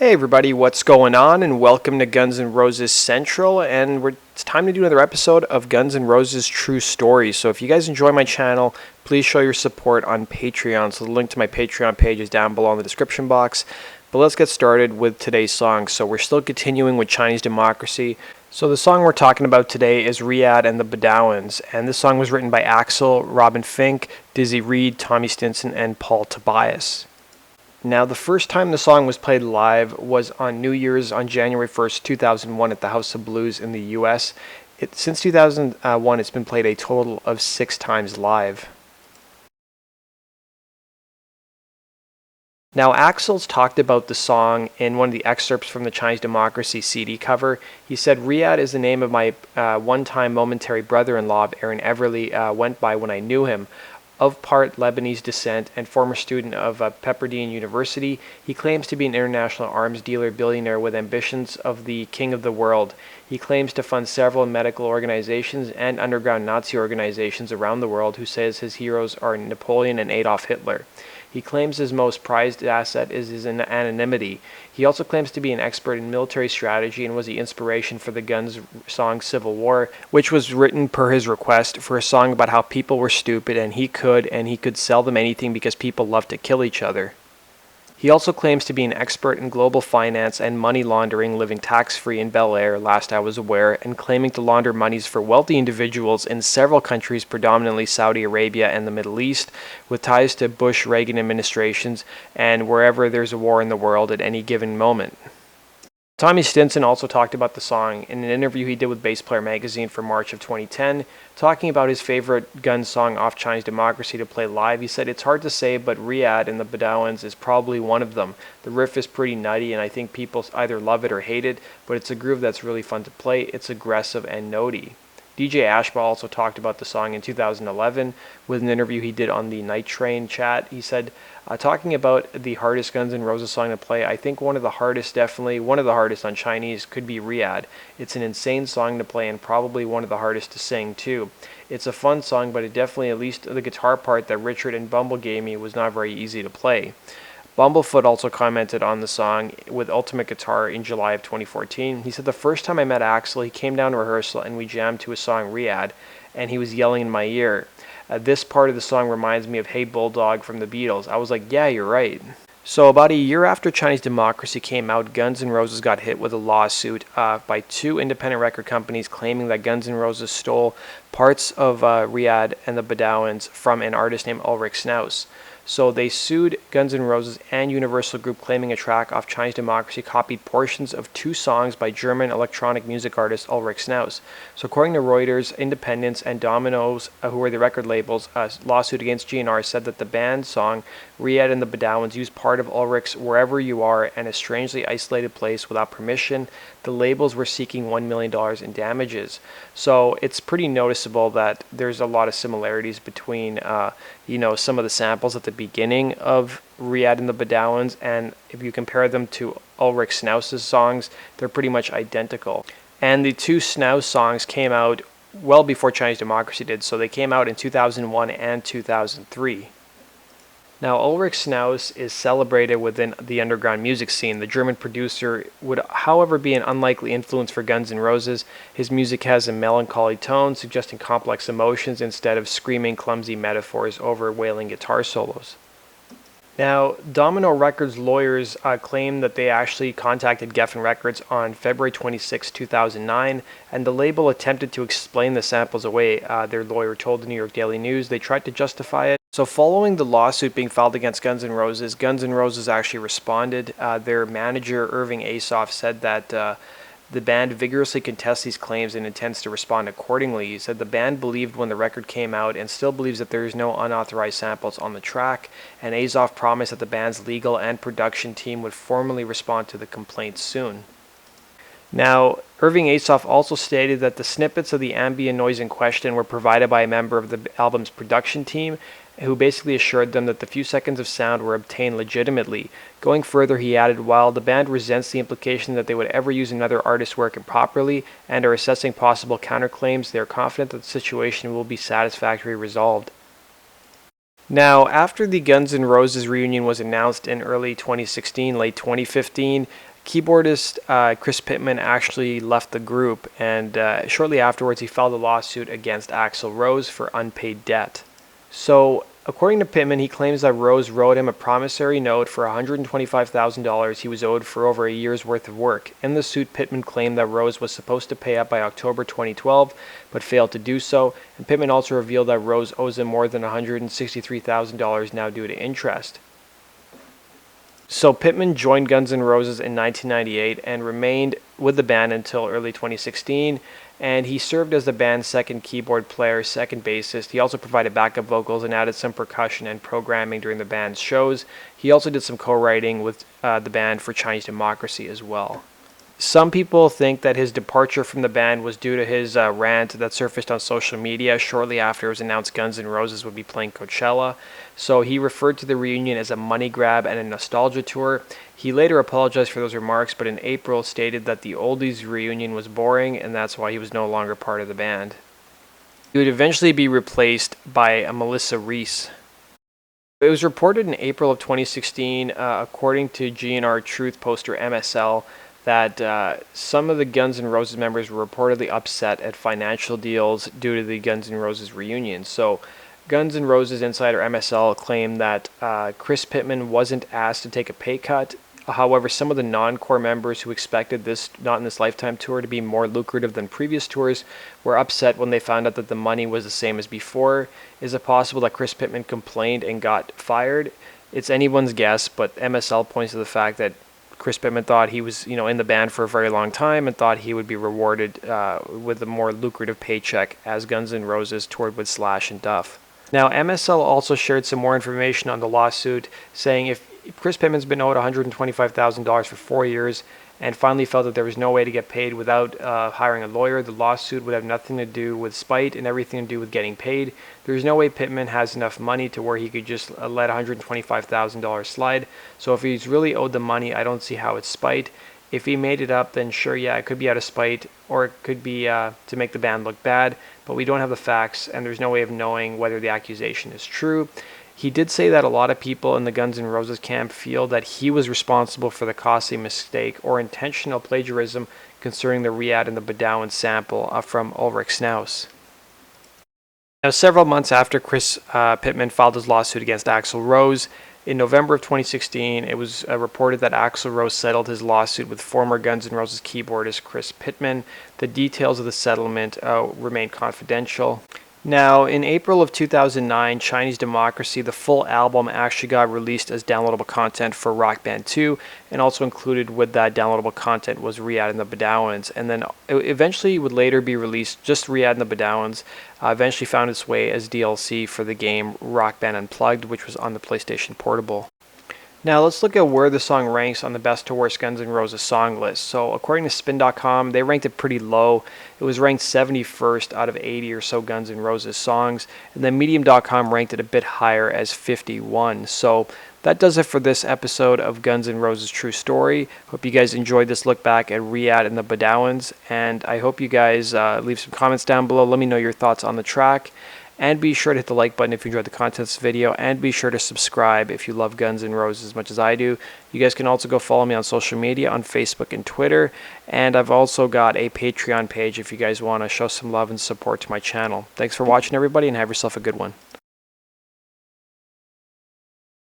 Hey everybody, what's going on? And welcome to Guns N' Roses Central. And it's time to do another episode of Guns N' Roses True Stories. So if you guys enjoy my channel, please show your support on Patreon. So the link to my Patreon page is down below in the description box. But let's get started with today's song. So we're still continuing with Chinese democracy. So the song we're talking about today is Riad and the Bedouins. And this song was written by Axl, Robin Fink, Dizzy Reed, Tommy Stinson, and Paul Tobias. Now, the first time the song was played live was on New Year's on January 1st, 2001 at the House of Blues in the US. Since 2001, it's been played a total of 6 times live. Now, Axl's talked about the song in one of the excerpts from the Chinese Democracy CD cover. He said, Riad is the name of my one-time momentary brother-in-law, Aaron Everly, went by when I knew him. Of part Lebanese descent and former student of Pepperdine University, he claims to be an international arms dealer billionaire with ambitions of the king of the world. He claims to fund several medical organizations and underground Nazi organizations around the world who says his heroes are Napoleon and Adolf Hitler. He claims his most prized asset is his anonymity. He also claims to be an expert in military strategy and was the inspiration for the Guns song Civil War, which was written per his request for a song about how people were stupid and he could sell them anything because people love to kill each other. He also claims to be an expert in global finance and money laundering, living tax-free in Bel Air, last I was aware, and claiming to launder monies for wealthy individuals in several countries, predominantly Saudi Arabia and the Middle East, with ties to Bush-Reagan administrations and wherever there's a war in the world at any given moment. Tommy Stinson also talked about the song in an interview he did with Bass Player magazine for March of 2010, talking about his favorite Guns song off Chinese Democracy to play live. He said, it's hard to say, but Riad and the Bedouins is probably one of them. The riff is pretty nutty and I think people either love it or hate it, but it's a groove that's really fun to play. It's aggressive and notey. DJ Ashba also talked about the song in 2011 with an interview he did on the Night Train chat. He said, talking about the hardest Guns N' Roses song to play, I think definitely one of the hardest on Chinese could be Riad. It's an insane song to play and probably one of the hardest to sing too. It's a fun song, but it definitely, at least the guitar part that Richard and Bumble gave me, was not very easy to play. Bumblefoot also commented on the song with Ultimate Guitar in July of 2014. He said, the first time I met Axl, he came down to rehearsal and we jammed to his song Riad, and he was yelling in my ear. This part of the song reminds me of Hey Bulldog from the Beatles. I was like, yeah, you're right. So about a year after Chinese Democracy came out, Guns N' Roses got hit with a lawsuit by 2 independent record companies claiming that Guns N' Roses stole parts of Riad and the Bedouins from an artist named Ulrich Snauss. So they sued Guns N' Roses and Universal Group, claiming a track off Chinese Democracy copied portions of 2 songs by German electronic music artist Ulrich Snauss. So according to Reuters, Independence and Domino's, who were the record labels, a lawsuit against GNR said that the band song Riad and the Bedouins used part of Ulrich's Wherever You Are and a strangely isolated place without permission. The labels were seeking $1 million in damages. So it's pretty noticeable that there's a lot of similarities between some of the samples at the beginning of Riad and the Bedouins, and if you compare them to Ulrich Snauss's songs, they're pretty much identical. And the 2 Snauss songs came out well before Chinese Democracy did, so they came out in 2001 and 2003. Now, Ulrich Snauss is celebrated within the underground music scene. The German producer would, however, be an unlikely influence for Guns N' Roses. His music has a melancholy tone, suggesting complex emotions instead of screaming, clumsy metaphors over wailing guitar solos. Now, Domino Records lawyers claim that they actually contacted Geffen Records on February 26, 2009, and the label attempted to explain the samples away. Their lawyer told the New York Daily News they tried to justify it. So following the lawsuit being filed against Guns N' Roses actually responded. Their manager, Irving Asoff, said that the band vigorously contests these claims and intends to respond accordingly. He said the band believed when the record came out and still believes that there is no unauthorized samples on the track, and Asoff promised that the band's legal and production team would formally respond to the complaints soon. Now, Irving Asoff also stated that the snippets of the ambient noise in question were provided by a member of the album's production team, who basically assured them that the few seconds of sound were obtained legitimately. Going further, he added, while the band resents the implication that they would ever use another artist's work improperly and are assessing possible counterclaims, they are confident that the situation will be satisfactorily resolved. Now, after the Guns N' Roses reunion was announced in early 2016, late 2015, Keyboardist Chris Pittman actually left the group, and shortly afterwards he filed a lawsuit against Axl Rose for unpaid debt. So, according to Pittman, he claims that Rose wrote him a promissory note for $125,000 he was owed for over a year's worth of work. In the suit, Pittman claimed that Rose was supposed to pay up by October 2012, but failed to do so, and Pittman also revealed that Rose owes him more than $163,000 now due to interest. So Pittman joined Guns N' Roses in 1998 and remained with the band until early 2016, and he served as the band's second keyboard player, second bassist. He also provided backup vocals and added some percussion and programming during the band's shows. He also did some co-writing with the band for Chinese Democracy as well. Some people think that his departure from the band was due to his rant that surfaced on social media shortly after it was announced Guns N' Roses would be playing Coachella. So he referred to the reunion as a money grab and a nostalgia tour. He later apologized for those remarks, but in April stated that the Oldies reunion was boring and that's why he was no longer part of the band. He would eventually be replaced by Melissa Reese. It was reported in April of 2016, according to GNR Truth poster MSL, that some of the Guns N' Roses members were reportedly upset at financial deals due to the Guns N' Roses reunion. So Guns N' Roses insider MSL claimed that Chris Pittman wasn't asked to take a pay cut. However, some of the non-core members who expected this Not in This Lifetime tour to be more lucrative than previous tours were upset when they found out that the money was the same as before. Is it possible that Chris Pittman complained and got fired? It's anyone's guess, but MSL points to the fact that Chris Pittman thought he was, in the band for a very long time and thought he would be rewarded with a more lucrative paycheck as Guns N' Roses toured with Slash and Duff. Now, MSL also shared some more information on the lawsuit, saying if Chris Pittman's been owed $125,000 for 4 years and finally felt that there was no way to get paid without hiring a lawyer, the lawsuit would have nothing to do with spite and everything to do with getting paid. There's no way Pittman has enough money to where he could just let $125,000 slide. So if he's really owed the money, I don't see how it's spite. If he made it up, then sure, yeah, it could be out of spite, or it could be to make the band look bad, but we don't have the facts, and there's no way of knowing whether the accusation is true. He did say that a lot of people in the Guns N' Roses camp feel that he was responsible for the costly mistake or intentional plagiarism concerning the Riad and the Bedouins sample from Ulrich Schnauz. Now, several months after Chris Pittman filed his lawsuit against Axl Rose, in November of 2016, it was reported that Axl Rose settled his lawsuit with former Guns N' Roses keyboardist Chris Pittman. The details of the settlement remain confidential. Now, in April of 2009, Chinese Democracy, the full album actually got released as downloadable content for Rock Band 2, and also included with that downloadable content was Riad and the Bedouins, and then it eventually would later be released, just Riad and the Bedouins, eventually found its way as DLC for the game Rock Band Unplugged, which was on the PlayStation Portable. Now let's look at where the song ranks on the best to worst Guns N' Roses song list. So according to Spin.com, they ranked it pretty low. It was ranked 71st out of 80 or so Guns N' Roses songs. And then Medium.com ranked it a bit higher as 51. So that does it for this episode of Guns N' Roses True Story. Hope you guys enjoyed this look back at Riad and the Bedouins. And I hope you guys leave some comments down below. Let me know your thoughts on the track. And be sure to hit the like button if you enjoyed the content of this video. And be sure to subscribe if you love Guns N' Roses as much as I do. You guys can also go follow me on social media on Facebook and Twitter. And I've also got a Patreon page if you guys want to show some love and support to my channel. Thanks for watching, everybody, and have yourself a good one.